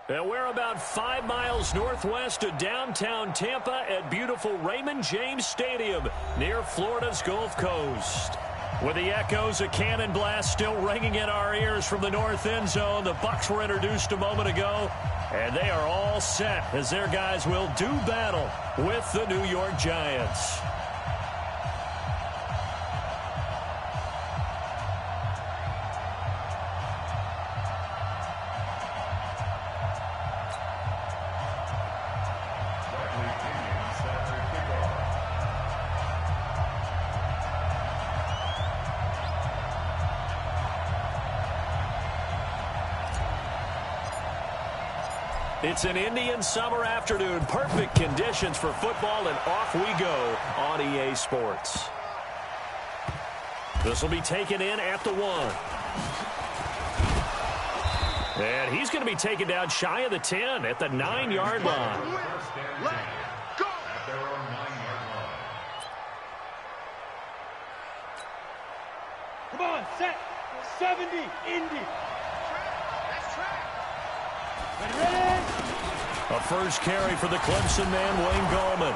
And we're about 5 miles northwest of downtown Tampa at beautiful Raymond James Stadium near Florida's Gulf Coast. With the echoes of cannon blast still ringing in our ears from the north end zone, the Bucs were introduced a moment ago, and they are all set as their guys will do battle with the New York Giants. It's an Indian summer afternoon. Perfect conditions for football, and off we go on EA Sports. This will be taken in at the 1. And he's going to be taken down shy of the 10 at the 9-yard line. Come on, set. 70, Indy. Ready? A first carry for the Clemson man, Wayne Gallman.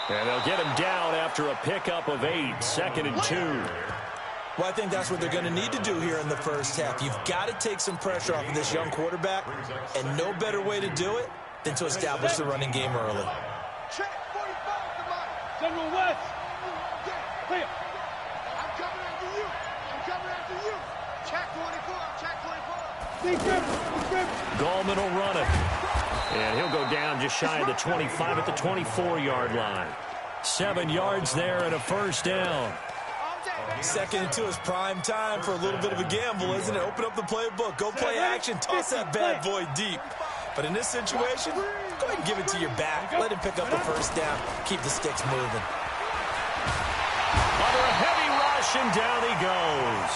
And they'll get him down after a pickup of 8, 2nd and 2. Well, I think that's what they're going to need to do here in the first half. You've got to take some pressure off of this young quarterback, and no better way to do it than to establish the running game early. Check 45, General West. Clear. I'm coming after you. I'm coming after you. Check 44. Check 44. Gallman will run it. And he'll go down just shy of the 25 at the 24-yard line. 7 yards there and a first down. 2nd and 2 is prime time for a little bit of a gamble, isn't it? Open up the playbook. Go play action. Toss that bad boy deep. But in this situation, go ahead and give it to your back. Let him pick up the first down. Keep the sticks moving. Under a heavy rush, and down he goes.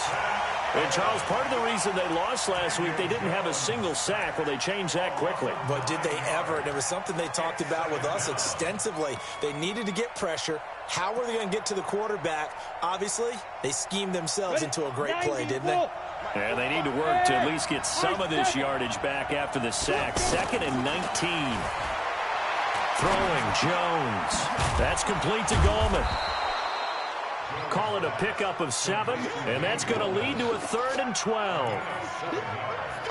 And, Charles, part of the reason they lost last week, they didn't have a single sack. Well, they changed that quickly. But did they ever? And it was something they talked about with us extensively. They needed to get pressure. How were they going to get to the quarterback? Obviously, they schemed themselves into a great play, didn't they? And they need to work to at least get some of this yardage back after the sack. 2nd and 19. Throwing, Jones. That's complete to Gallman. Call it a pickup of 7, and that's going to lead to a 3rd and 12.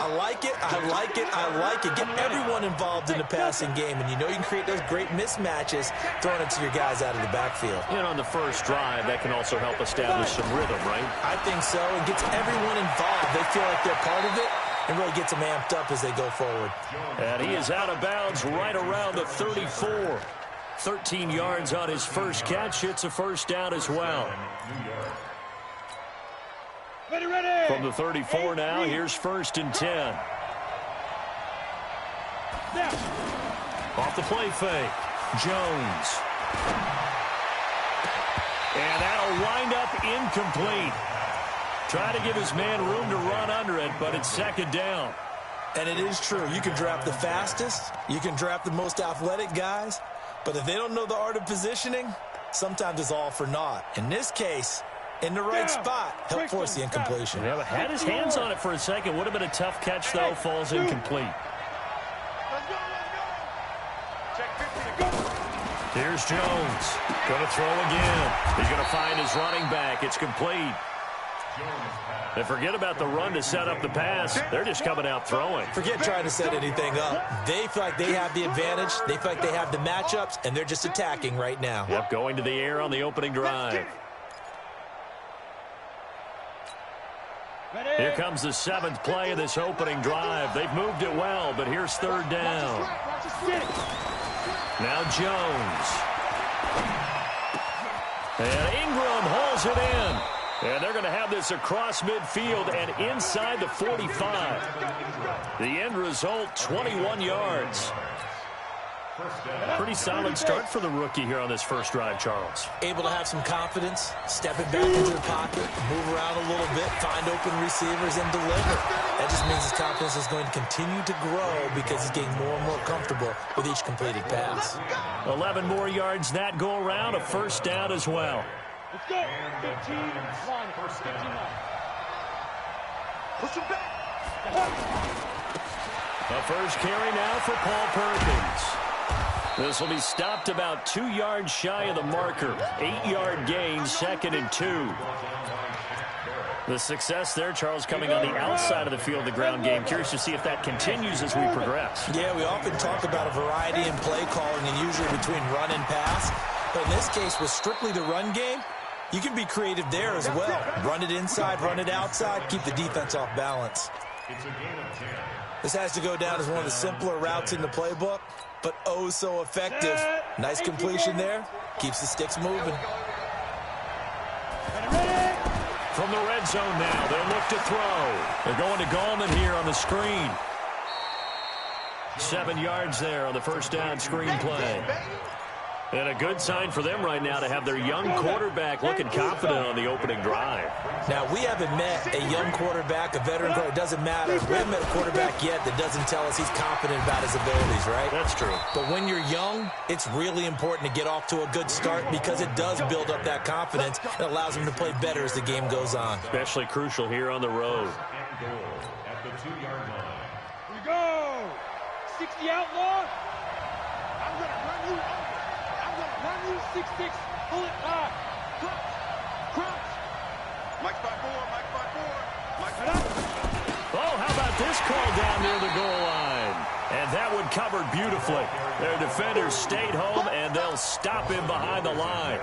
I like it, I like it, I like it. Get everyone involved in the passing game, and you know you can create those great mismatches throwing it to your guys out of the backfield. And on the first drive, that can also help establish some rhythm, right? I think so. It gets everyone involved. They feel like they're part of it, and really gets them amped up as they go forward. And he is out of bounds right around the 34. 13 yards on his first catch. It's a first down as well. Ready. From the 34 now, here's 1st and 10. Off the play fake. Jones. And that'll wind up incomplete. Try to give his man room to run under it, but it's 2nd down. And it is true. You can draft the fastest. You can draft the most athletic guys. But if they don't know the art of positioning, sometimes it's all for naught. In this case, in the right spot, help force the incompletion. Yeah, but had his hands on it for a second. Would have been a tough catch, though. Falls incomplete. Here's Jones. Going to throw again. He's going to find his running back. It's complete. And forget about the run to set up the pass. They're just coming out throwing. Forget trying to set anything up. They feel like they have the advantage. They feel like they have the matchups, and they're just attacking right now. Yep, going to the air on the opening drive. Here comes the 7th play of this opening drive. They've moved it well, but here's 3rd down. Now Jones. And Ingram hauls it in. And they're going to have this across midfield and inside the 45. The end result, 21 yards. Pretty solid start for the rookie here on this first drive, Charles. Able to have some confidence, stepping back into the pocket, move around a little bit, find open receivers, and deliver. That just means his confidence is going to continue to grow because he's getting more and more comfortable with each completed pass. 11 more yards that go around, a first down as well. Let's go. 15 line. 15 line. Push him back. A first carry now for Paul Perkins. This will be stopped about 2 yards shy of the marker. 8-yard gain, 2nd and 2. The success there, Charles, coming on the outside of the field, the ground game. Curious to see if that continues as we progress. Yeah, we often talk about a variety in play calling and usually between run and pass. But in this case, with strictly the run game, you can be creative there as well. Run it inside, run it outside, keep the defense off balance. This has to go down as one of the simpler routes in the playbook, but oh so effective. Nice completion there. Keeps the sticks moving. From the red zone now, they'll look to throw. They're going to Gallman here on the screen. 7 yards there on the first down screen play. And a good sign for them right now to have their young quarterback looking confident on the opening drive. Now, we haven't met a young quarterback, a veteran quarterback. It doesn't matter. We haven't met a quarterback yet that doesn't tell us he's confident about his abilities, right? That's true. But when you're young, it's really important to get off to a good start because it does build up that confidence. It allows him to play better as the game goes on. Especially crucial here on the road. At the 2-yard line. We go. 60 outlaw. I'm going to run you over. I'm going to run you 6-6. Pull it high. Crunch. Mike by 4. Mike by 4. Mike by 4. Oh, how about this call down near the goal line? And that one covered beautifully. Their defenders stayed home, and they'll stop him behind the line.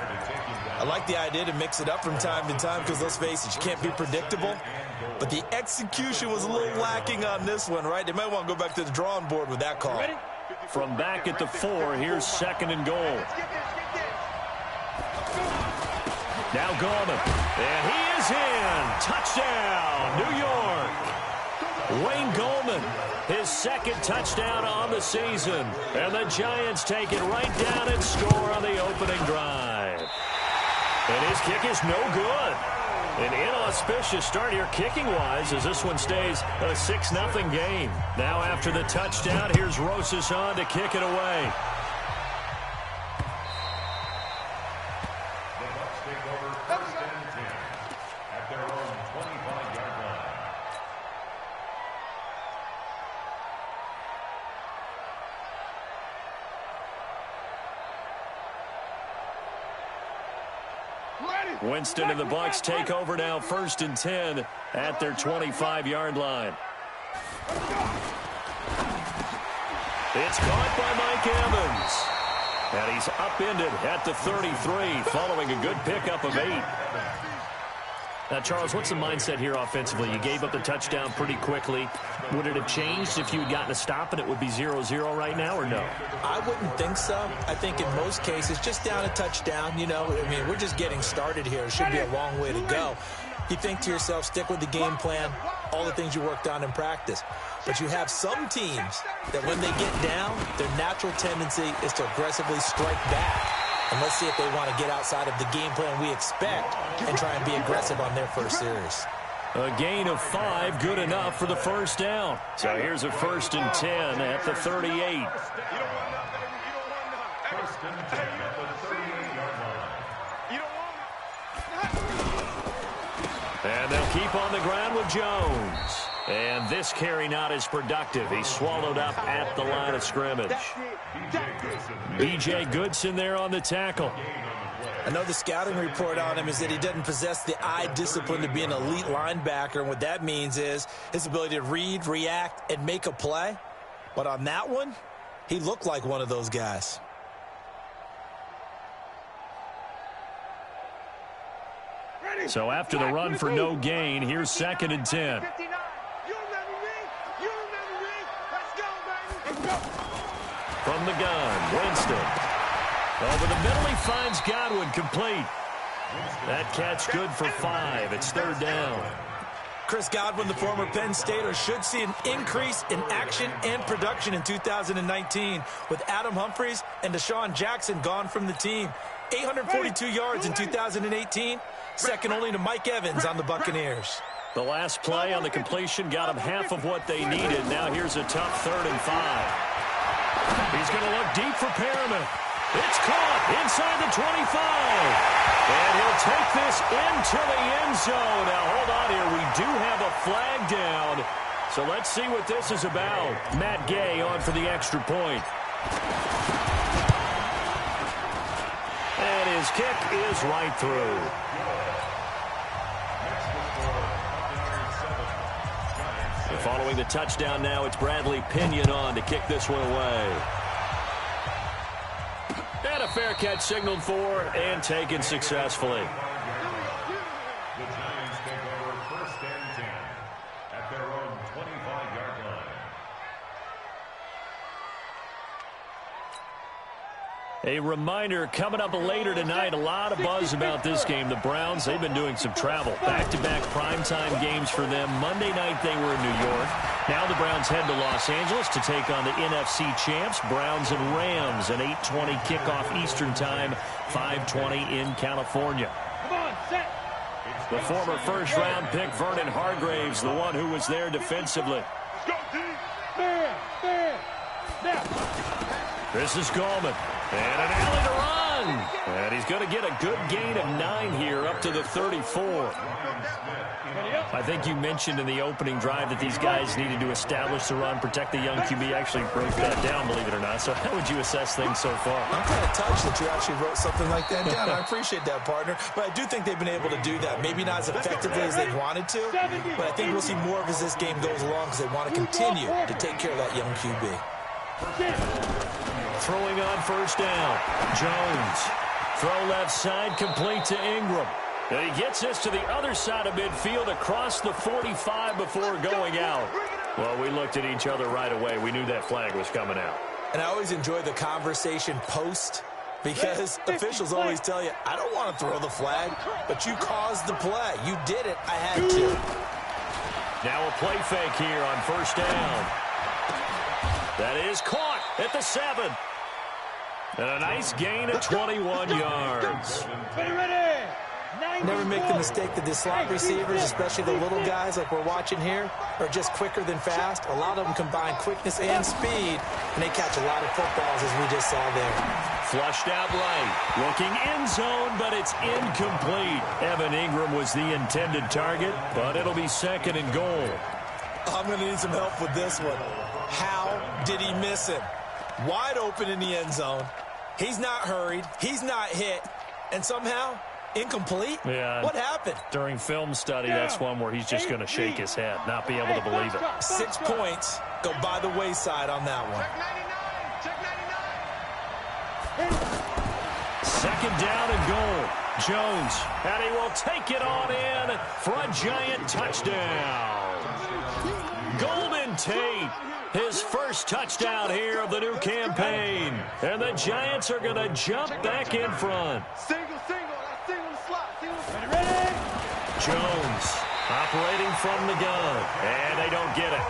I like the idea to mix it up from time to time because, let's face it, you can't be predictable. But the execution was a little lacking on this one, right? They might want to go back to the drawing board with that call. From back at the 4, here's 2nd and goal. Now Gallman. And he is in. Touchdown, New York. Wayne Gallman, his 2nd touchdown on the season. And the Giants take it right down and score on the opening drive. And his kick is no good. An inauspicious start here kicking-wise as this one stays a 6-0 game. Now after the touchdown, here's Rosas on to kick it away. The Bucs take over 1st and 10 at their own 25-yard line. Winston and the Bucs take over now 1st and 10 at their 25-yard line. It's caught by Mike Evans. And he's upended at the 33 following a good pickup of 8. Now, Charles, what's the mindset here offensively? You gave up the touchdown pretty quickly. Would it have changed if you had gotten a stop and it would be 0-0 right now, or no? I wouldn't think so. I think in most cases, just down a touchdown, you know, I mean, we're just getting started here. It should be a long way to go. You think to yourself, stick with the game plan, all the things you worked on in practice. But you have some teams that when they get down, their natural tendency is to aggressively strike back. And let's see if they want to get outside of the game plan we expect and try and be aggressive on their first series. A gain of 5, good enough for the first down. So here's a 1st and 10 at the 38. You don't want none, baby. You don't want none. 1st and 10 at the 38-yard line. You don't want none. And they'll keep on the ground with Jones. And this carry not as productive. He's swallowed up at the line of scrimmage. B.J. Goodson there on the tackle. I know the scouting report on him is that he doesn't possess the eye discipline to be an elite linebacker, and what that means is his ability to read, react, and make a play. But on that one, he looked like one of those guys. So after the run for no gain, here's 2nd and 10. From the gun, Winston. Over the middle, he finds Godwin complete. That catch good for 5. It's 3rd down. Chris Godwin, the former Penn Stater, should see an increase in action and production in 2019 with Adam Humphries and Deshaun Jackson gone from the team. 842 yards in 2018, second only to Mike Evans on the Buccaneers. The last play on the completion got them half of what they needed. Now here's a tough 3rd and 5. He's going to look deep for Perriman. It's caught inside the 25. And he'll take this into the end zone. Now, hold on here. We do have a flag down. So let's see what this is about. Matt Gay on for the extra point. And his kick is right through. And following the touchdown now, it's Bradley Pinion on to kick this one away. And a fair catch signaled for and taken successfully. The Giants take over 1st and 10 at their own 25-yard line. A reminder, coming up later tonight, a lot of buzz about this game. The Browns, they've been doing some travel. Back-to-back primetime games for them. Monday night they were in New York. Now the Browns head to Los Angeles to take on the NFC champs, Browns and Rams, an 8:20 kickoff Eastern time, 5:20 in California. Come on, set. The former first-round pick, Vernon Hargraves, the one who was there defensively. Let's go, team. Man. Now. This is Gallman. And an alley to run. And he's going to get a good gain of 9 here up to the 34. I think you mentioned in the opening drive that these guys needed to establish the run, protect the young QB. Actually broke that down, believe it or not. So how would you assess things so far? I'm kind of touched that you actually wrote something like that down. I appreciate that, partner. But I do think they've been able to do that. Maybe not as effectively as they wanted to, but I think we'll see more of as this game goes along because they want to continue to take care of that young QB. Throwing on first down. Jones. Throw left side, complete to Ingram. And he gets this to the other side of midfield across the 45 before going out. Well, we looked at each other right away. We knew that flag was coming out. And I always enjoy the conversation post because officials always tell you, I don't want to throw the flag, but you caused the play. You did it. I had to. Now a play fake here on first down. That is caught at the 7. And a nice gain of 21 yards. Ready. Never make the mistake that the slot receivers, especially the little guys like we're watching here, are just quicker than fast. A lot of them combine quickness and speed, and they catch a lot of footballs, as we just saw there. Flushed out right. Looking end zone, but it's incomplete. Evan Ingram was the intended target, but it'll be 2nd and goal. I'm going to need some help with this one. How did he miss him? Wide open in the end zone. He's not hurried. He's not hit. And somehow, incomplete? Yeah. What happened? During film study, that's one where he's just going to shake his head, not be able to believe it. 6 points go by the wayside on that one. Check 99. 2nd down and goal. Jones, and he will take it on in for a giant touchdown. Golden Tate, his first touchdown here of the new campaign. And the Giants are going to jump back in front. Single the slot. Ready. Jones operating from the gun, and they don't get it.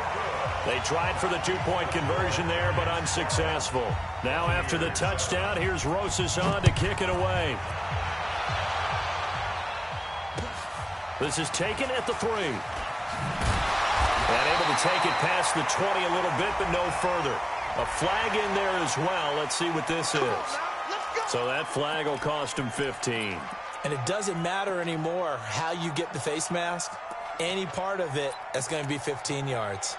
They tried for the 2-point conversion there, but unsuccessful. Now after the touchdown, here's Rosas on to kick it away. This is taken at the 3. And able to take it past the 20 a little bit, but no further. A flag in there as well. Let's see what this is. So that flag will cost him 15. And it doesn't matter anymore how you get the face mask. Any part of it is going to be 15 yards.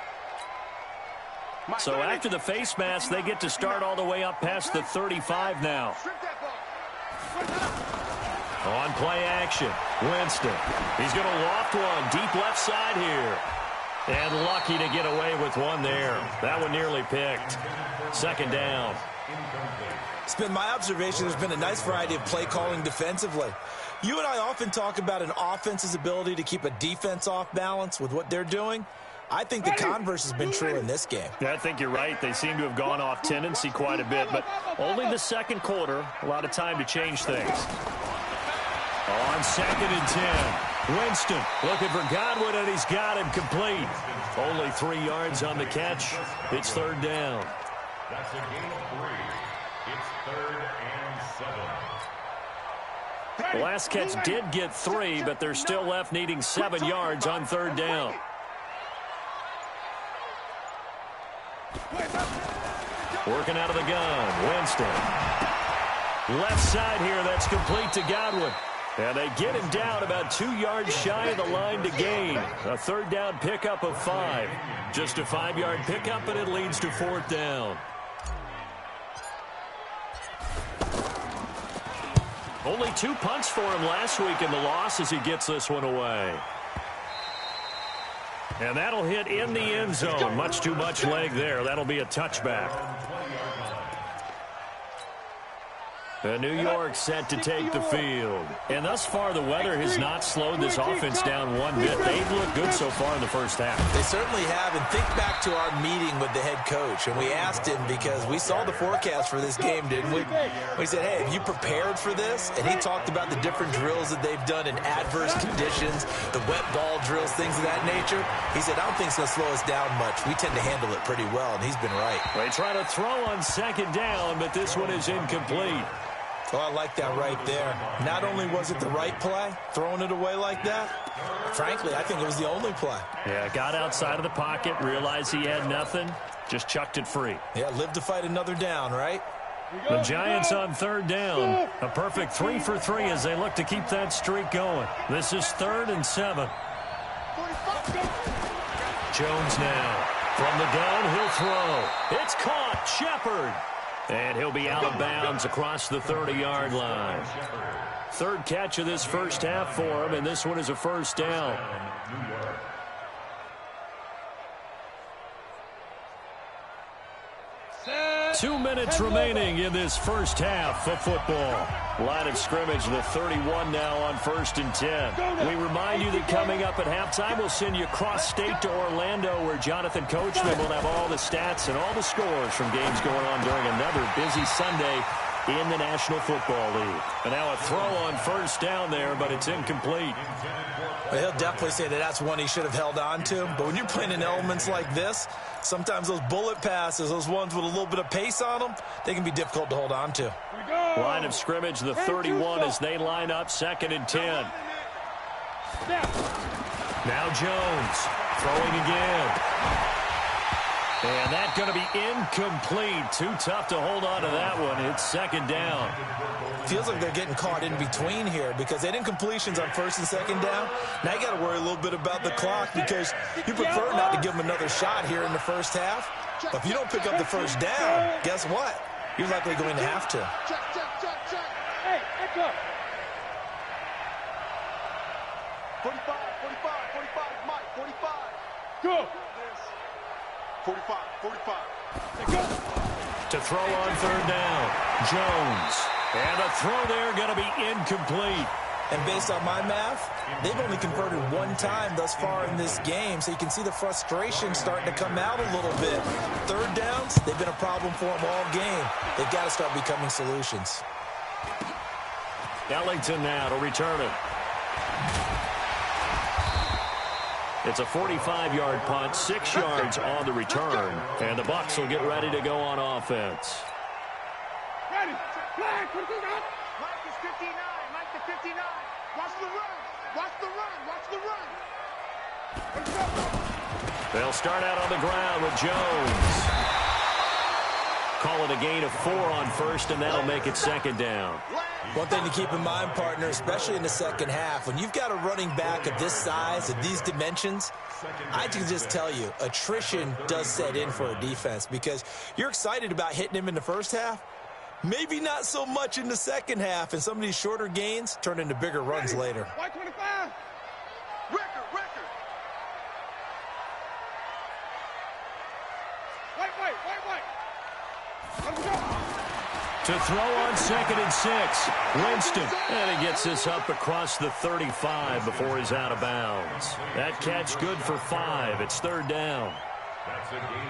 So after the face mask, they get to start all the way up past the 35 now. On play action, Winston. He's going to loft one deep left side here. And lucky to get away with one there. That one nearly picked. 2nd down. It's been my observation there's been a nice variety of play calling defensively. You and I often talk about an offense's ability to keep a defense off balance with what they're doing. I think the converse has been true in this game. Yeah, I think you're right. They seem to have gone off tendency quite a bit, but only the 2nd quarter, a lot of time to change things. On 2nd and 10, Winston looking for Godwin, and he's got him complete. Only 3 yards on the catch. It's 3rd down. That's a gain of 3. It's 3rd and 7. The last catch did get 3, but they're still left needing 7 yards on 3rd down. Working out of the gun, Winston. Left side here, that's complete to Godwin. And they get him down about 2 yards shy of the line to gain. A third down pickup of 5. Just a 5-yard pickup, and it leads to 4th down. Only 2 punts for him last week in the loss as he gets this one away. And that'll hit in the end zone. Much too much leg there. That'll be a touchback. And New York set to take the field. And thus far, the weather has not slowed this offense down one bit. They've looked good so far in the first half. They certainly have. And think back to our meeting with the head coach. And we asked him because we saw the forecast for this game, didn't we? We said, hey, have you prepared for this? And he talked about the different drills that they've done in adverse conditions, the wet ball drills, things of that nature. He said, I don't think it's going to slow us down much. We tend to handle it pretty well, and he's been right. They try to throw on 2nd down, but this one is incomplete. Oh, I like that right there. Not only was it the right play, throwing it away like that, frankly, I think it was the only play. Yeah, got outside of the pocket, realized he had nothing, just chucked it free. Yeah, live to fight another down, right? The Giants on 3rd down. A perfect 3 for 3 as they look to keep that streak going. This is 3rd and 7. Jones now. From the gun, he'll throw. It's caught. Shepard. And he'll be out of bounds across the 30-yard line. 3rd catch of this first half for him, and this one is a 1st down. 2 minutes remaining in this first half of football. Line of scrimmage, the 31 now on 1st and 10. We remind you that coming up at halftime, we'll send you cross-state to Orlando, where Jonathan Coachman will have all the stats and all the scores from games going on during another busy Sunday in the National Football League. And now a throw on 1st down there, but it's incomplete. Well, he'll definitely say that that's one he should have held on to. But when you're playing in elements like this, sometimes those bullet passes, those ones with a little bit of pace on them, they can be difficult to hold on to. Line of scrimmage, the 31 as they line up, 2nd and 10. Now Jones throwing again. And that's going to be incomplete. Too tough to hold on to that one. It's 2nd down. Feels like they're getting caught in between here because they had incompletions on 1st and 2nd down. Now you got to worry a little bit about the clock because you prefer not to give them another shot here in the first half. But if you don't pick up the 1st down, guess what? You're likely going to have to. Hey, echo. 45, Mike, 45. Go. 45. To throw on 3rd down, Jones. And a throw there going to be incomplete. And based on my math, they've only converted 1 time thus far in this game, so you can see the frustration starting to come out a little bit. 3rd downs, they've been a problem for them all game. They've got to start becoming solutions. Ellington now to return it. It's a 45-yard punt, 6 yards on the return. And the Bucs will get ready to go on offense. Ready. Flag. Mike is 59. Mike to 59. Watch the run. They'll start out on the ground with Jones. Call it a gain of 4 on 1st, and that'll make it 2nd down. One thing to keep in mind, partner, especially in the second half, when you've got a running back of this size, of these dimensions, I can just tell you, attrition does set in for a defense because you're excited about hitting him in the first half, maybe not so much in the second half, and some of these shorter gains turn into bigger runs later. 125. Record. Wait. Let's go. To throw on 2nd and 6, Winston. And he gets this up across the 35 before he's out of bounds. That catch good for 5. It's 3rd down.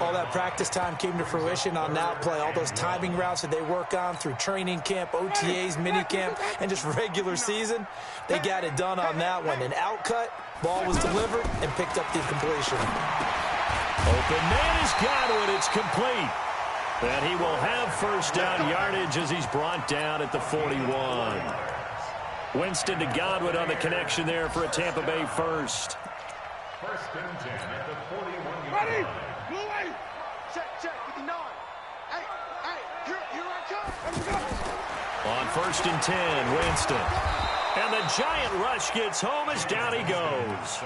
All that practice time came to fruition on that play. All those timing routes that they work on through training camp, OTAs, minicamp, and just regular season, they got it done on that one. An outcut, ball was delivered, and picked up the completion. Open man is Godwin. It's complete. And he will have 1st down yardage as he's brought down at the 41. Winston to Godwin on the connection there for a Tampa Bay 1st. 1st and 10 at the 41-yard Ready. line. Blue way. Check. 59. Hey, here I come. Let's go. On 1st and 10, Winston. And the giant rush gets home as down he goes.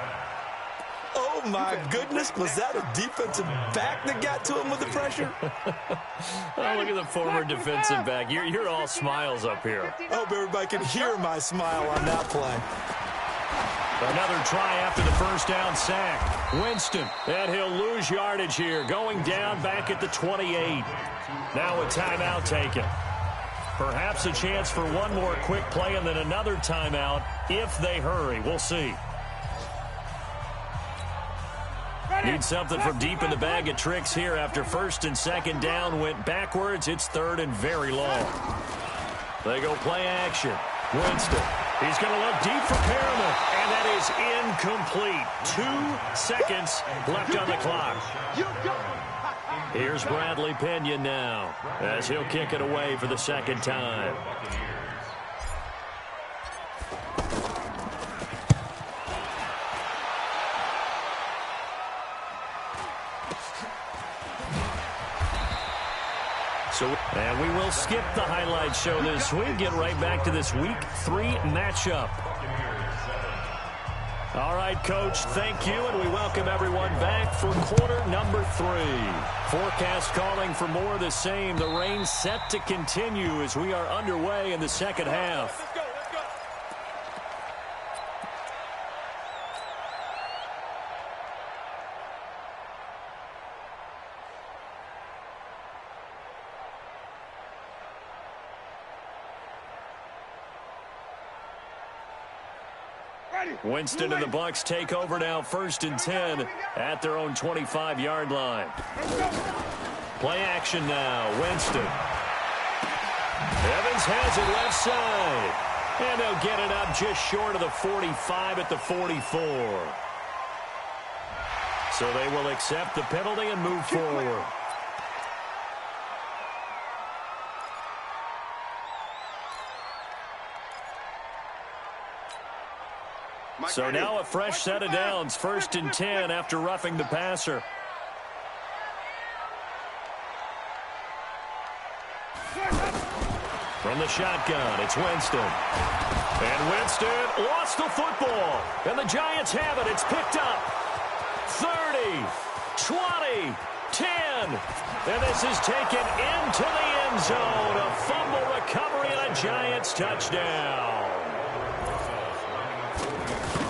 Oh, my goodness. Was that a defensive back that got to him with the pressure? Oh, look at the former defensive back. You're all smiles up here. I hope everybody can hear my smile on that play. Another try after the first down sack. Winston, and he'll lose yardage here, going down back at the 28. Now a timeout taken. Perhaps a chance for one more quick play and then another timeout if they hurry. We'll see. Need something from deep in the bag of tricks here after first and second down went backwards. It's third and very long. They go play action. Winston. He's going to look deep for Perriman, and that is incomplete. 2 seconds left on the clock. Here's Bradley Pinion now as he'll kick it away for the second time. And we will skip the highlight show this week. Get right back to this Week 3 matchup. All right, Coach, thank you, and we welcome everyone back for quarter number 3. Forecast calling for more of the same. The rain set to continue as we are underway in the second half. Winston and the Bucs take over now, 1st and 10 at their own 25-yard line. Play action now. Winston. Evans has it left side. And they'll get it up just short of the 45 at the 44. So they will accept the penalty and move forward. So now a fresh set of downs, 1st and 10 after roughing the passer. From the shotgun, it's Winston. And Winston lost the football. And the Giants have it. It's picked up. 30, 20, 10. And this is taken into the end zone. A fumble recovery and a Giants touchdown.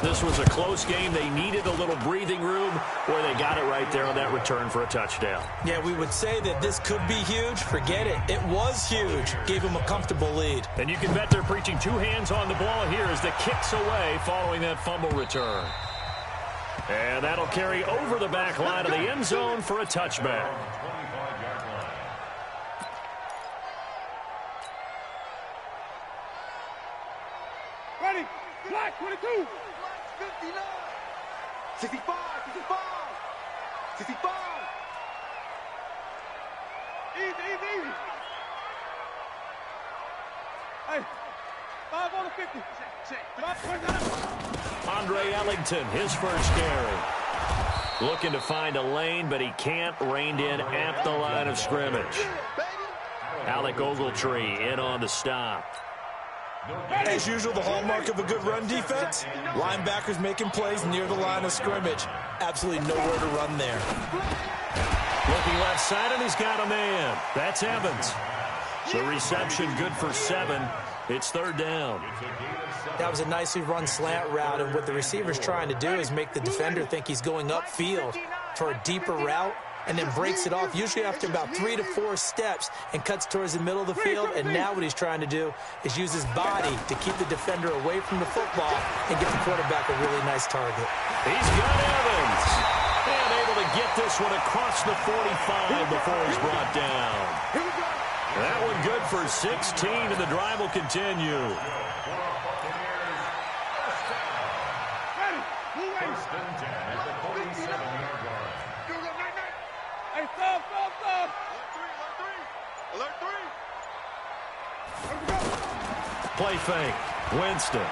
This was a close game. They needed a little breathing room where they got it right there on that return for a touchdown. Yeah, we would say that this could be huge. Forget it. It was huge. Gave them a comfortable lead. And you can bet they're preaching 2 hands on the ball here as the kick's away following that fumble return. And that'll carry over the back line of the end zone for a touchback. Ready, black 22. 59, 65, 65, 65. Easy. Hey, 5 on the 50. Check. Andre Ellington, his first carry. Looking to find a lane, but he can't. Reined in at the line of scrimmage. Alec Ogletree in on the stop. As usual, the hallmark of a good run defense, linebackers making plays near the line of scrimmage. Absolutely nowhere to run there. Looking left side, and he's got a man. That's Evans. The reception good for 7. It's 3rd down. That was a nicely run slant route, and what the receiver's trying to do is make the defender think he's going upfield for a deeper route, and then breaks it off, usually after about 3 to 4 steps, and cuts towards the middle of the field. And now what he's trying to do is use his body to keep the defender away from the football and get the quarterback a really nice target. He's got Evans. And able to get this one across the 45 before he's brought down. That one good for 16, and the drive will continue. Hey, stop. Alert 3. Play fake. Winston.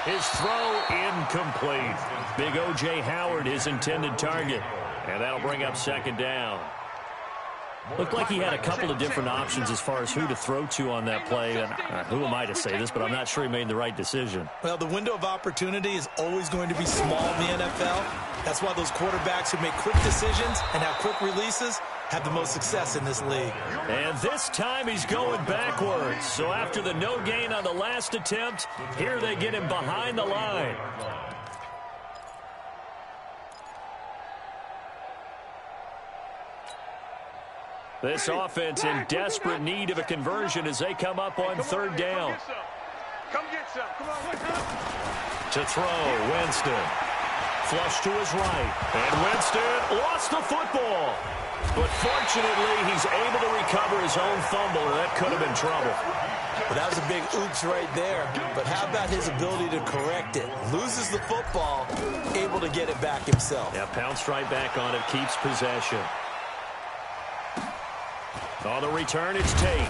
His throw incomplete. Big O.J. Howard, his intended target. And that'll bring up 2nd down. Looked like he had a couple of different options as far as who to throw to on that play. And who am I to say this, but I'm not sure he made the right decision. Well, the window of opportunity is always going to be small in the NFL. That's why those quarterbacks who make quick decisions and have quick releases have the most success in this league. And this time he's going backwards. So after the no gain on the last attempt, here they get him behind the line. This offense in desperate need of a conversion as they come up on third down. Come get some. Come on, To throw, Winston. Flush to his right. And Winston lost the football. But fortunately, he's able to recover his own fumble, or that could have been trouble. Well, that was a big oops right there. But how about his ability to correct it? Loses the football, able to get it back himself. Yeah, pounced right back on it, keeps possession. On the return, it's Tate.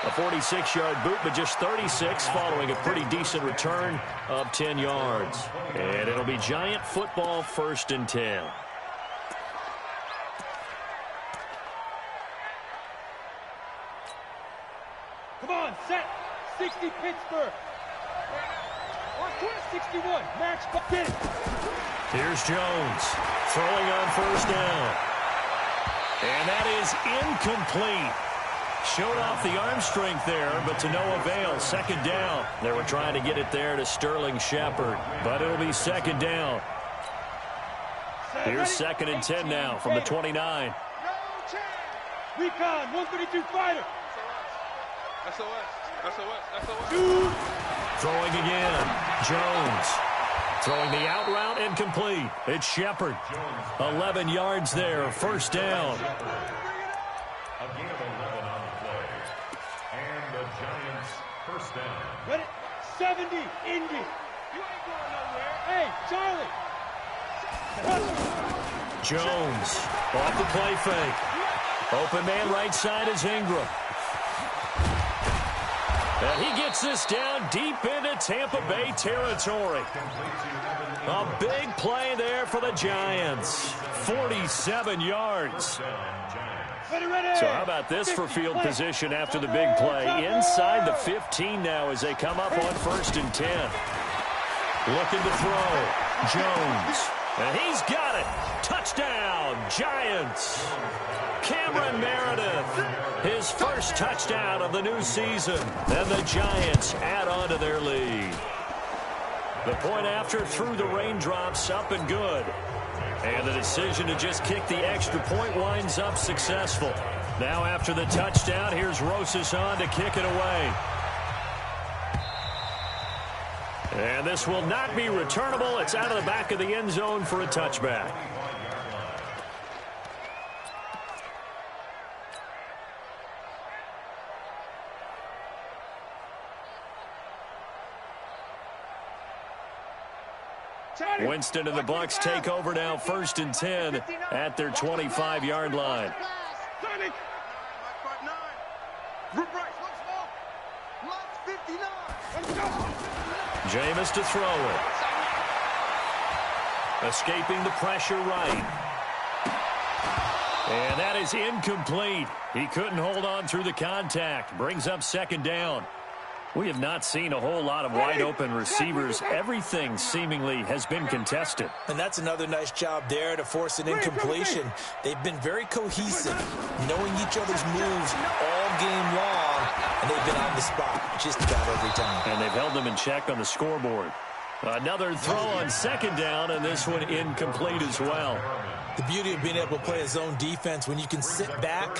A 46-yard boot, but just 36 following a pretty decent return of 10 yards. And it'll be Giant football, 1st and 10. Come on, set. 60 Pittsburgh. 61. Max, get it. Here's Jones throwing on 1st down. And that is incomplete. Showed off the arm strength there, but to no avail. 2nd down. They were trying to get it there to Sterling Shepard, but it'll be 2nd down. Here's 2nd and 10 now from the 29. Recon, 132 fighter. Throwing again. Jones. Throwing the out route incomplete. It's Shepard. 11 yards there. 1st down. A gain of 11 on the play. And the Giants' 1st down. Ready? 70, Indy. You ain't going nowhere. Hey, Charlie. Jones off the play fake. Open man right side is Ingram. And he gets this down deep into Tampa Bay territory. A big play there for the Giants. 47 yards. So how about this for field position after the big play? Inside the 15 now as they come up on 1st and 10. Looking to throw. Jones. And he's got it. Touchdown, Giants. Cameron Meredith, his first touchdown of the new season. And the Giants add on to their lead. The point after through the raindrops, up and good. And the decision to just kick the extra point winds up successful. Now after the touchdown, here's Rosas on to kick it away. And this will not be returnable. It's out of the back of the end zone for a touchback. Winston and the Bucs take over now, 1st and 10 at their 25-yard line. Jameis to throw it. Escaping the pressure right. And that is incomplete. He couldn't hold on through the contact. Brings up 2nd down. We have not seen a whole lot of wide-open receivers. Everything seemingly has been contested. And that's another nice job there to force an incompletion. They've been very cohesive, knowing each other's moves all game long, and they've been on the spot just about every time. And they've held them in check on the scoreboard. Another throw on 2nd down, and this one incomplete as well. The beauty of being able to play a zone defense, when you can sit back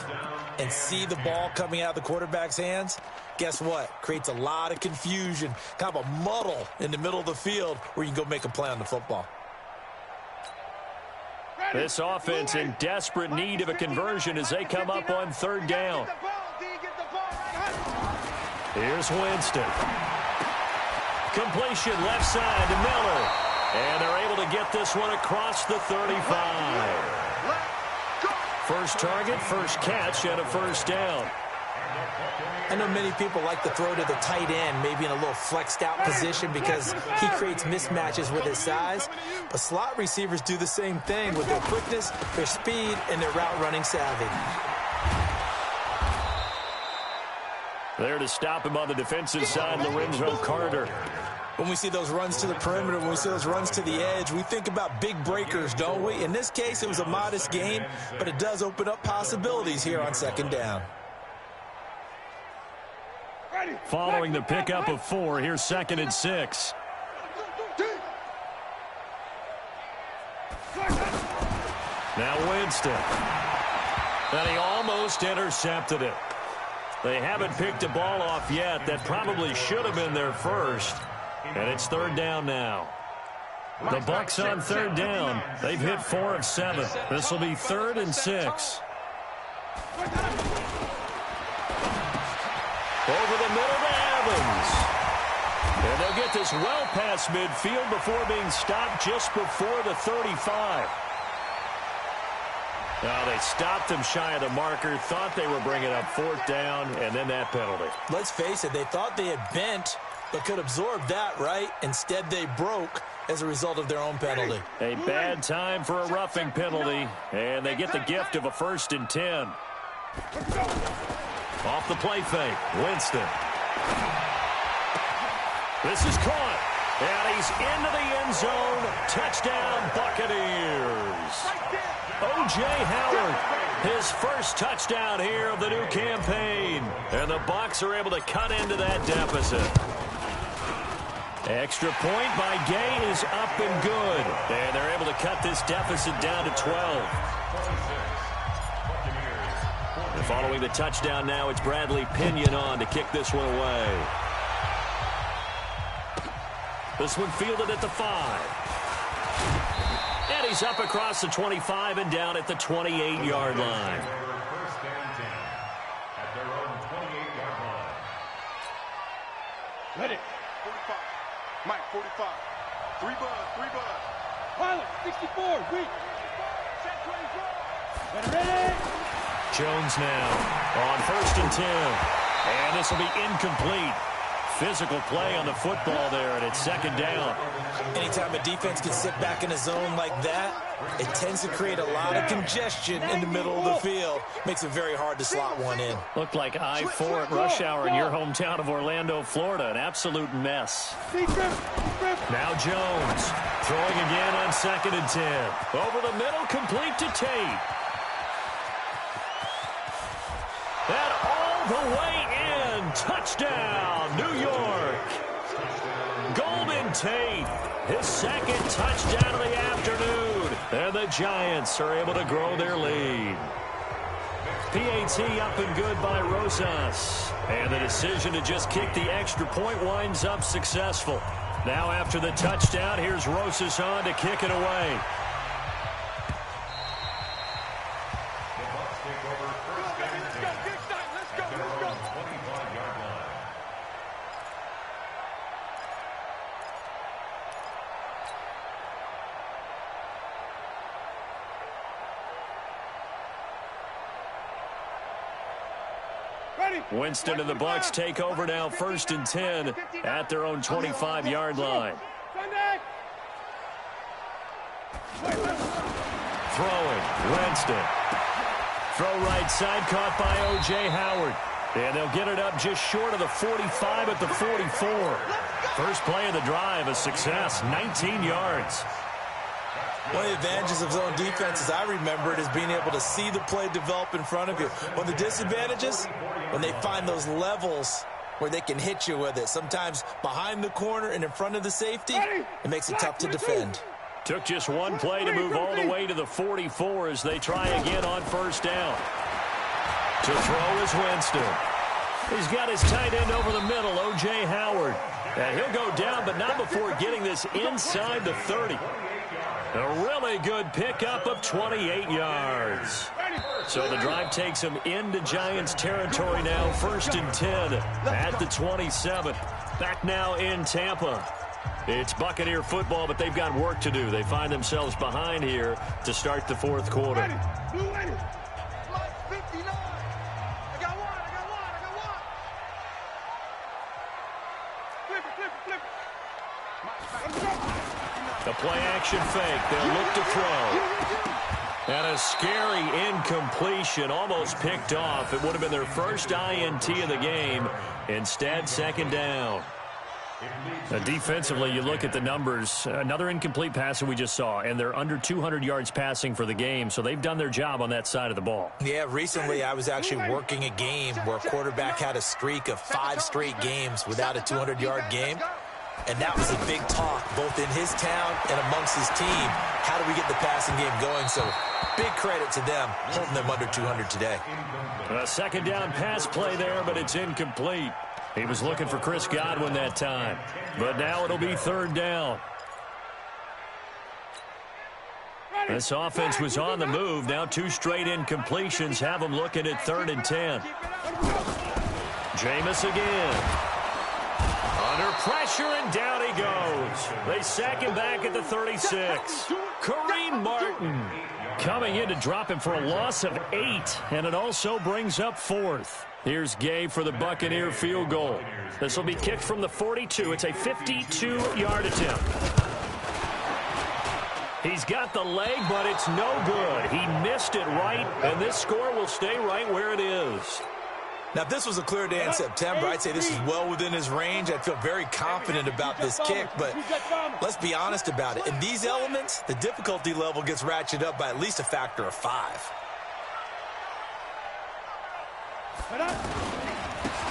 and see the ball coming out of the quarterback's hands, guess what? Creates a lot of confusion, kind of a muddle in the middle of the field where you can go make a play on the football. This offense in desperate need of a conversion as they come up on 3rd down. Here's Winston. Completion left side to Miller. And they're able to get this one across the 35. First target, first catch, and a 1st down. I know many people like to throw to the tight end, maybe in a little flexed out position because he creates mismatches with his size. But slot receivers do the same thing with their quickness, their speed, and their route running savvy. There to stop him on the defensive side, Lorenzo Carter. When we see those runs to the perimeter, when we see those runs to the edge, we think about big breakers, don't we? In this case, it was a modest gain, but it does open up possibilities here on second down. Following the pickup of 4, here's 2nd and 6. Now Winston. And he almost intercepted it. They haven't picked a ball off yet. That probably should have been their first. And it's 3rd down now. The Bucs on 3rd down. They've hit 4 of 7. This will be 3rd and 6. Over the middle to Evans. And they'll get this well past midfield before being stopped just before the 35. Now they stopped him shy of the marker, thought they were bringing up 4th down, and then that penalty. Let's face it, they thought they had bent, but could absorb that, right? Instead, they broke as a result of their own penalty. A bad time for a roughing penalty, and they get the gift of a 1st and 10. Off the play fake, Winston. This is caught, and he's into the end zone. Touchdown, Buccaneers. O.J. Howard, his first touchdown here of the new campaign. And the Bucs are able to cut into that deficit. Extra point by Gay is up and good. And they're able to cut this deficit down to 12. And following the touchdown now, it's Bradley Pinion on to kick this one away. This one fielded at the 5. And he's up across the 25 and down at the 28-yard line. First and 10 at their own 28-yard line. Ready. 45. Mike, 45. 3 bud. Pilot, 64. Weak. Ready. Jones now on 1st and 10. And this will be incomplete. Physical play on the football there, and it's 2nd down. Anytime a defense can sit back in a zone like that, it tends to create a lot of congestion in the middle of the field. Makes it very hard to slot one in. Looked like I-4 at rush hour in your hometown of Orlando, Florida. An absolute mess. Now Jones throwing again on 2nd and 10. Over the middle, complete to Tate. And all the way in. Touchdown, New York. Golden Tate, his 2nd touchdown of the afternoon. And the Giants are able to grow their lead. PAT up and good by Rosas. And the decision to just kick the extra point winds up successful. Now after the touchdown, here's Rosas on to kick it away. Winston and the Bucs take over now, 1st and 10 at their own 25-yard line. Throwing, Winston. Throw right side, caught by O.J. Howard. And they'll get it up just short of the 45 at the 44. First play of the drive, a success, 19 yards. One of the advantages of zone defense, as I remember it, is being able to see the play develop in front of you. One of the disadvantages, when they find those levels where they can hit you with it, sometimes behind the corner and in front of the safety, it makes it tough to defend. Took just one play to move all the way to the 44 as they try again on 1st down. To throw is Winston. He's got his tight end over the middle, O.J. Howard. And he'll go down, but not before getting this inside the 30. A really good pickup of 28 yards. So the drive takes him into Giants territory now, 1st and 10 at the 27. Back now in Tampa. It's Buccaneer football, but they've got work to do. They find themselves behind here to start the 4th quarter. The play action fake. They'll look to throw. And a scary incompletion, almost picked off. It would have been their first INT of the game. Instead, second down. Defensively, you look at the numbers. Another incomplete pass that we just saw, and they're under 200 yards passing for the game, so they've done their job on that side of the ball. Yeah, recently I was actually working a game where a quarterback had a streak of 5 straight games without a 200-yard game. And that was a big talk, both in his town and amongst his team. How do we get the passing game going? So big credit to them, holding them under 200 today. A second down pass play there, but it's incomplete. He was looking for Chris Godwin that time. But now it'll be third down. This offense was on the move. Now 2 straight incompletions have them looking at 3rd and 10. Jameis again. Under pressure, and down he goes. They sack him back at the 36. Kareem Martin coming in to drop him for a loss of 8, and it also brings up 4th. Here's Gay for the Buccaneer field goal. This will be kicked from the 42. It's a 52-yard attempt. He's got the leg, but it's no good. He missed it right, and this score will stay right where it is. Now, if this was a clear day in September, I'd say this is well within his range. I'd feel very confident about this kick, but let's be honest about it. In these elements, the difficulty level gets ratcheted up by at least a factor of 5.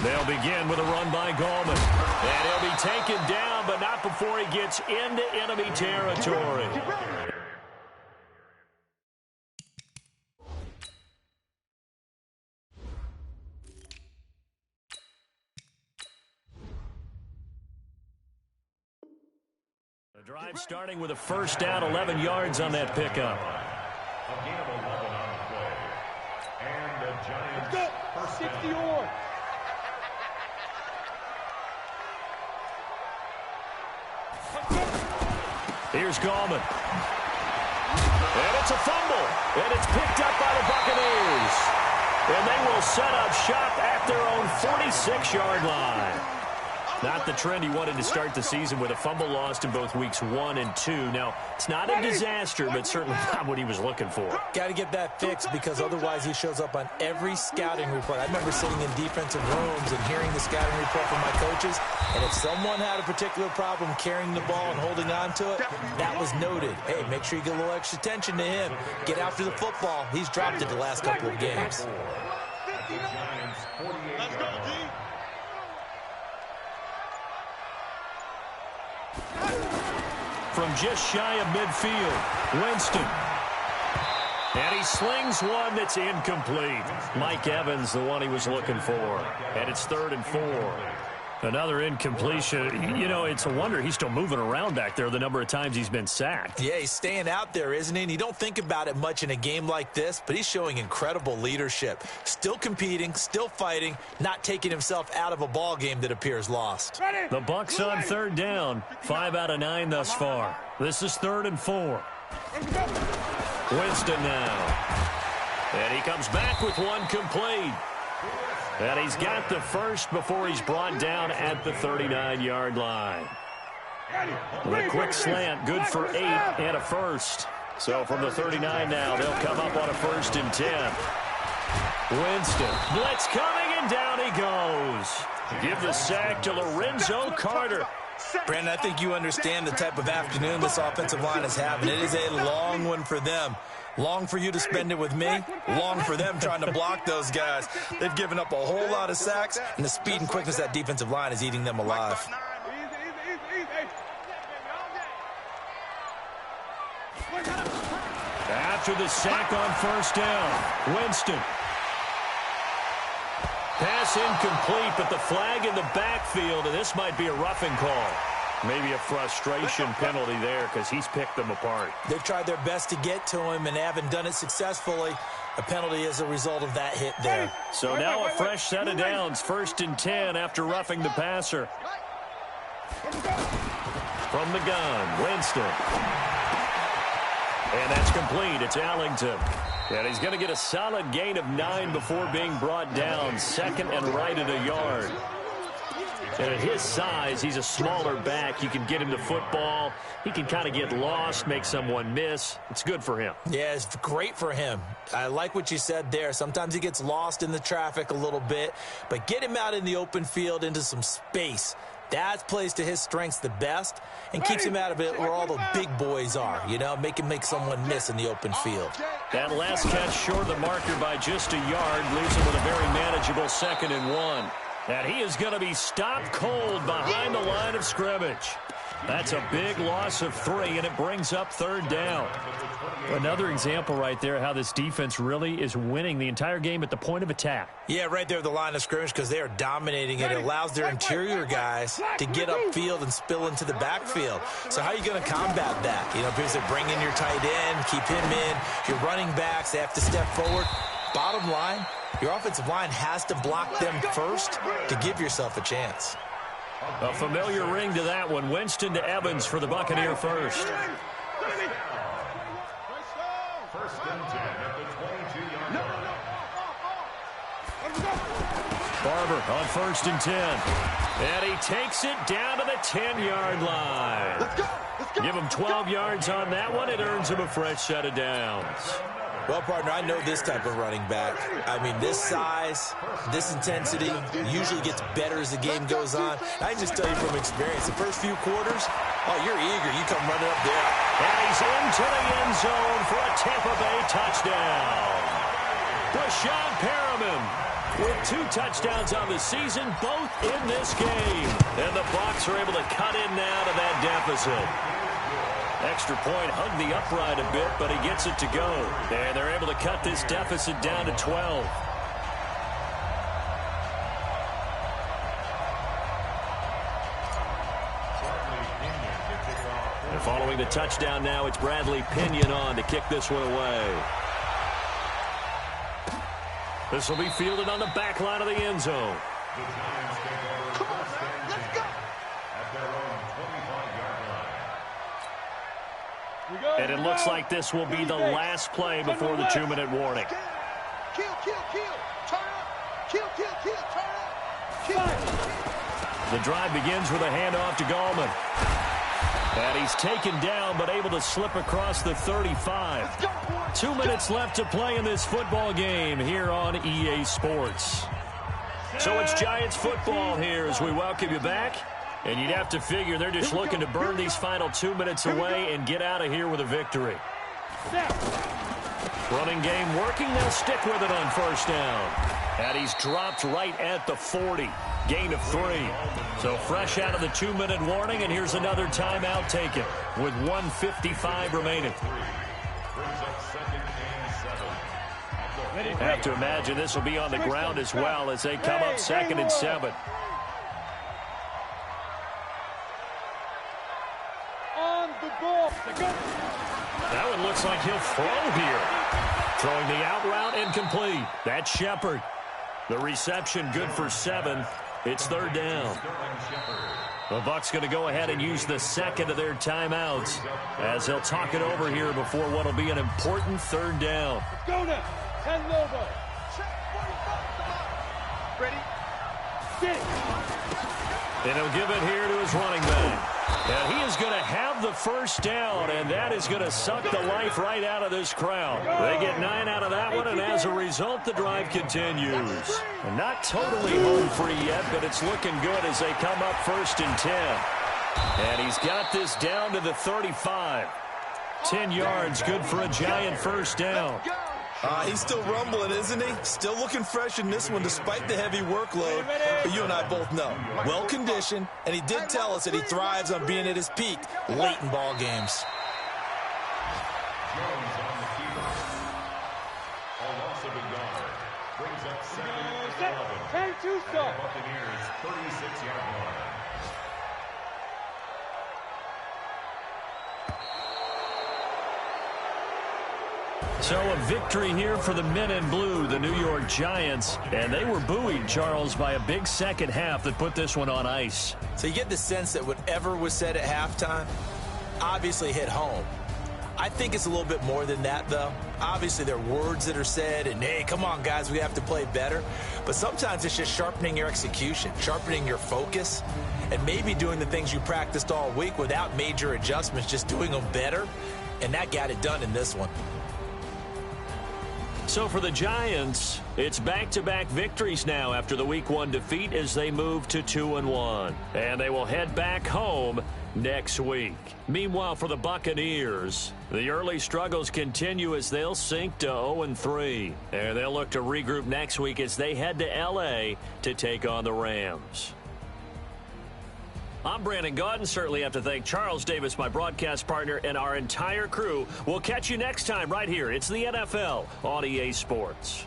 They'll begin with a run by Gallman. And he'll be taken down, but not before he gets into enemy territory. The drive starting with a first down, 11 yards on that pickup. A gain of 11 on the play. And the Giants Go. first 60 down. or. Here's Gallman. And it's a fumble. And it's picked up by the Buccaneers. And they will set up shop at their own 46-yard line. Not the trend he wanted to start the season with a fumble lost in both weeks 1 and 2. Now, it's not a disaster, but certainly not what he was looking for. Got to get that fixed because otherwise he shows up on every scouting report. I remember sitting in defensive rooms and hearing the scouting report from my coaches, and if someone had a particular problem carrying the ball and holding on to it, that was noted. Hey, make sure you get a little extra attention to him. Get after the football. He's dropped it the last couple of games. Let's go, G. From just shy of midfield, Winston. And he slings one that's incomplete. Mike Evans, the one he was looking for. And it's 3rd and 4. Another incompletion. You know, it's a wonder he's still moving around back there the number of times he's been sacked. Yeah, he's staying out there, isn't he? And you don't think about it much in a game like this, but he's showing incredible leadership. Still competing, still fighting, not taking himself out of a ball game that appears lost. The Bucs on 3rd down. 5 out of 9 thus far. This is 3rd and 4. Winston now. And he comes back with one complete. And he's got the first before he's brought down at the 39-yard line. The quick slant, good for 8 and a first. So from the 39 now, they'll come up on a 1st and 10. Winston, blitz coming, and down he goes. Give the sack to Lorenzo Carter. Brandon, I think you understand the type of afternoon this offensive line is having. It is a long one for them. Long for you to spend it with me. Long for them trying to block those guys. They've given up a whole lot of sacks, and the speed and quickness of that defensive line is eating them alive. After the sack on 1st down, Winston. Pass incomplete, but the flag in the backfield, and this might be a roughing call. Maybe a frustration penalty there because he's picked them apart. They've tried their best to get to him and haven't done it successfully. A penalty as a result of that hit there. So now a fresh set of downs, 1st and 10 after roughing the passer. From the gun, Winston. And that's complete. It's Allington. And he's going to get a solid gain of 9 before being brought down. 2nd and right at a yard. And at his size, he's a smaller back. You can get him the football. He can kind of get lost, make someone miss. It's good for him. Yeah, it's great for him. I like what you said there. Sometimes he gets lost in the traffic a little bit, but get him out in the open field into some space. That plays to his strengths the best and keeps him out of it where all the big boys are, you know, make someone miss in the open field. That last catch short of the marker by just a yard leaves him with a very manageable 2nd and 1. And he is going to be stopped cold behind the line of scrimmage. That's a big loss of 3, and it brings up 3rd down. Another example right there how this defense really is winning the entire game at the point of attack. Yeah, right there at the line of scrimmage because they are dominating it. It allows their interior guys to get upfield and spill into the backfield. So how are you going to combat that? You know, because they bring in your tight end, keep him in. Your running backs, they have to step forward. Bottom line, your offensive line has to block them first to give yourself a chance. A familiar ring to that one. Winston to Evans for the Buccaneer first. First and 10 at the 22-yard line. Barber on 1st and 10. And he takes it down to the 10-yard line. Let's go. Give him 12 yards on that one. It earns him a fresh set of downs. Well, partner, I know this type of running back. I mean, this size, this intensity usually gets better as the game goes on. I can just tell you from experience, the first few quarters, oh, you're eager. You come running up there. And he's into the end zone for a Tampa Bay touchdown. Brashad Perriman with 2 touchdowns on the season, both in this game. And the Bucs are able to cut in now to that deficit. Extra point hugged the upright a bit, but he gets it to go. And they're able to cut this deficit down to 12. And following the touchdown now, it's Bradley Pinion on to kick this one away. This will be fielded on the back line of the end zone. The Giants take over first and 10 at their own 25-yard line. And it looks like this will be the last play before the 2-minute warning. Kill. Turn up. Kill. Turn up. The drive begins with a handoff to Gallman. And he's taken down but able to slip across the 35. 2 minutes left to play in this football game here on EA Sports. So it's Giants football here as we welcome you back. And you'd have to figure they're just looking to burn these final 2 minutes away and get out of here with a victory. Running game working. They'll stick with it on 1st down. And he's dropped right at the 40. Gain of 3. So fresh out of the 2-minute warning, and here's another timeout taken with 1:55 remaining. Have to imagine this will be on the ground as well as they come up 2nd and 7. On the ball. That one looks like he'll throw here. Throwing the out route incomplete. That's Shepard. The reception good for 7. It's 3rd down. The Bucs going to go ahead and use the 2nd of their timeouts as they'll talk it over here before what will be an important 3rd down. Go now. 10 Lobo. Ready? Sit. And he'll give it here to his running back. And he is going to have the 1st down, and that is going to suck the life right out of this crowd. They get 9 out of that one, and as a result, the drive continues. And not totally home free yet, but it's looking good as they come up 1st and 10. And he's got this down to the 35. 10 yards, good for a Giant 1st down. He's still rumbling, isn't he? Still looking fresh in this one despite the heavy workload. But you and I both know, well-conditioned, and he did tell us that he thrives on being at his peak late in ball games. Jones on the keeper. A loss of a yard. Brings up 2nd and 11. 10-2 stop. Buccaneers 36-yard line. So a victory here for the men in blue, the New York Giants. And they were buoyed, Charles, by a big second half that put this one on ice. So you get the sense that whatever was said at halftime obviously hit home. I think it's a little bit more than that, though. Obviously, there are words that are said, and, hey, come on, guys, we have to play better. But sometimes it's just sharpening your execution, sharpening your focus, and maybe doing the things you practiced all week without major adjustments, just doing them better. And that got it done in this one. So for the Giants, it's back-to-back victories now after the Week 1 defeat as they move to 2-1. And they will head back home next week. Meanwhile, for the Buccaneers, the early struggles continue as they'll sink to 0-3. And they'll look to regroup next week as they head to L.A. to take on the Rams. I'm Brandon Gaudin. Certainly have to thank Charles Davis, my broadcast partner, and our entire crew. We'll catch you next time right here. It's the NFL on EA Sports.